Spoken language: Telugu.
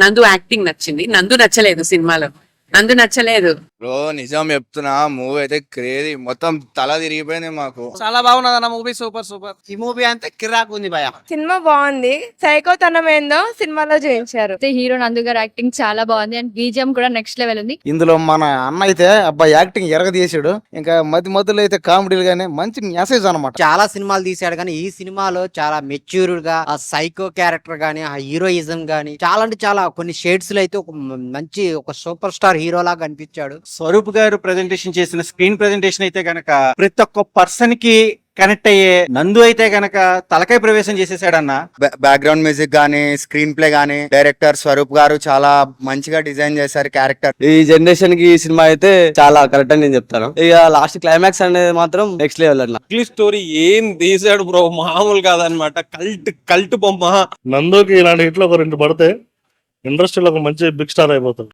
నందు యాక్టింగ్ నచ్చింది. నందు నచ్చలేదు సినిమాలో. నందు నచ్చలేదు. బ్రో నిజం చెప్తున్నా, మూవీ అయితే క్రేజీ, మొత్తం తల తిరిగిపోయింది మాకు. చాలా బాగున్నది అన్న మూవీ, సూపర్ సూపర్. ఈ మూవీ అంతా కిరాక్ ఉంది భయ. సినిమా బాగుంది. సైకోతనం ఏందో సినిమాలో చూపించారు. హీరో నందు గారు యాక్టింగ్ చాలా బాగుంది అండ్ బీజిఎం కూడా నెక్స్ట్ లెవెల్ ఉంది. ఇందులో మన అన్న అయితే అబ్బాయి యాక్టింగ్ ఎరగదీసాడు. ఇంకా మధ్యలో అయితే కామెడీలు గానీ మంచి మెసేజ్ అనమాట. చాలా సినిమాలు తీసాడు కానీ ఈ సినిమాలో చాలా మెచ్యూర్డ్ గా ఆ సైకో క్యారెక్టర్ గానీ, ఆ హీరోయిజం గానీ చాలా అంటే చాలా కొన్ని షేడ్స్ లో అయితే ఒక మంచి ఒక సూపర్ స్టార్ హీరో లాగా కనిపించాడు. స్వరూప్ గారు ప్రెజెంటేషన్ చేసిన స్క్రీన్ ప్రెజెంటేషన్ అయితే గనక ప్రతి ఒక్క పర్సన్ కి కనెక్ట్ అయ్యే. నందు అయితే గనక తలకాయ ప్రవేశం చేసేసాడన్న. బ్యాక్గ్రౌండ్ మ్యూజిక్ గానీ, స్క్రీన్ ప్లే గానీ, డైరెక్టర్ స్వరూప్ గారు చాలా మంచిగా డిజైన్ చేశారు క్యారెక్టర్. ఈ జనరేషన్ కి ఈ సినిమా అయితే చాలా కరెక్ట్ అని నేను చెప్తాను. ఇక లాస్ట్ క్లైమాక్స్ అనేది మాత్రం నెక్స్ట్ లెవెల్ అన్న. స్టోరీ ఏం తీసాడు బ్రో, మామూలు కాదనమాట. కల్ట్ బొమ్మ. నందుకి ఇలాంటి హిట్లు ఒక 2 పడితే ఇండస్ట్రీలో ఒక మంచి బిగ్ స్టార్ అయిపోతాడు.